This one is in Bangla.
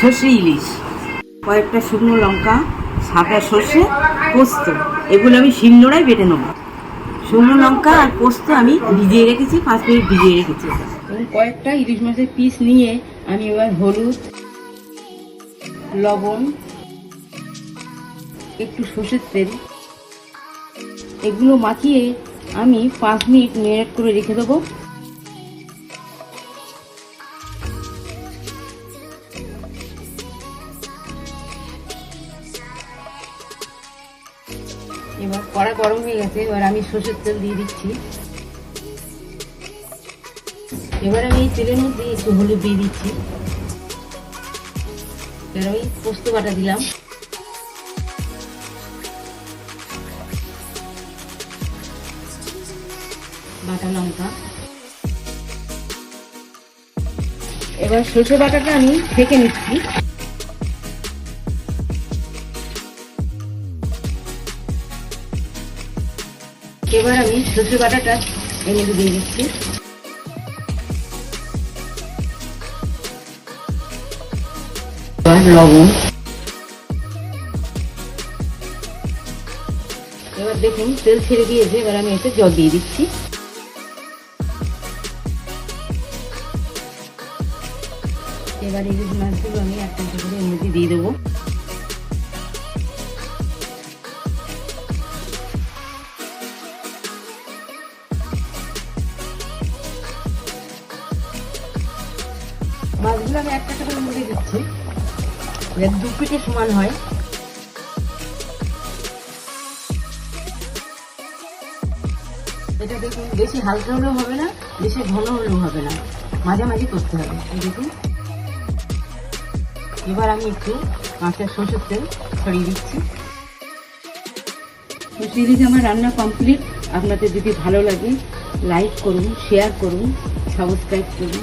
সর্ষে ইলিশ, কয়েকটা শুকনো লঙ্কা, সাদা সর্ষে, পোস্ত, এগুলো আমি শিলনোড়ায় বেটে নেব। শুকনো লঙ্কা আর পোস্ত আমি ভিজিয়ে রেখেছি, 5 মিনিট ভিজিয়ে রেখেছি। এবং কয়েকটা ইলিশ মাছের পিস নিয়ে আমি এবার হলুদ, লবণ, একটু সর্ষের তেল, এগুলো মাখিয়ে আমি 5 মিনিট ম্যারিনেট করে রেখে দেবো। এবার কড়া গরম হয়ে গেছে, এবার আমি সর্ষের তেল দিয়ে দিচ্ছি। এবার আমি এই তেলের মধ্যে একটু হলুদ দিয়ে দিচ্ছি। এবার আমি পোস্ত বাটা দিলাম, বাটা লঙ্কা। এবার সর্ষে বাটাটা আমি ছেঁকে নিচ্ছি। এবার আমি সর্ষে বাটাটা এর মধ্যে দিয়ে দিচ্ছি। লবণ, এবার দেখুন তেল ছেড়ে দিয়েছে, এবার আমি এতে জল দিয়ে দিচ্ছি। এবার ইলিশ মাছগুলো আমি একটা করে এর মধ্যে দিয়ে দেবো। মাছগুলো আমি একটা করে মধ্যে দিচ্ছি, দু পিঠে সমান হয়। এটা দেখুন বেশি হালকা হলেও হবে না, বেশি ঘন হলেও হবে না, মাঝামাঝি করতে হবে। দেখুন এবার আমি একটু কাঁচা সরষের তেল ছড়িয়ে দিচ্ছি। ইলিশ আমার রান্না কমপ্লিট। আপনাদের যদি ভালো লাগে লাইক করুন, শেয়ার করুন, সাবস্ক্রাইব করুন।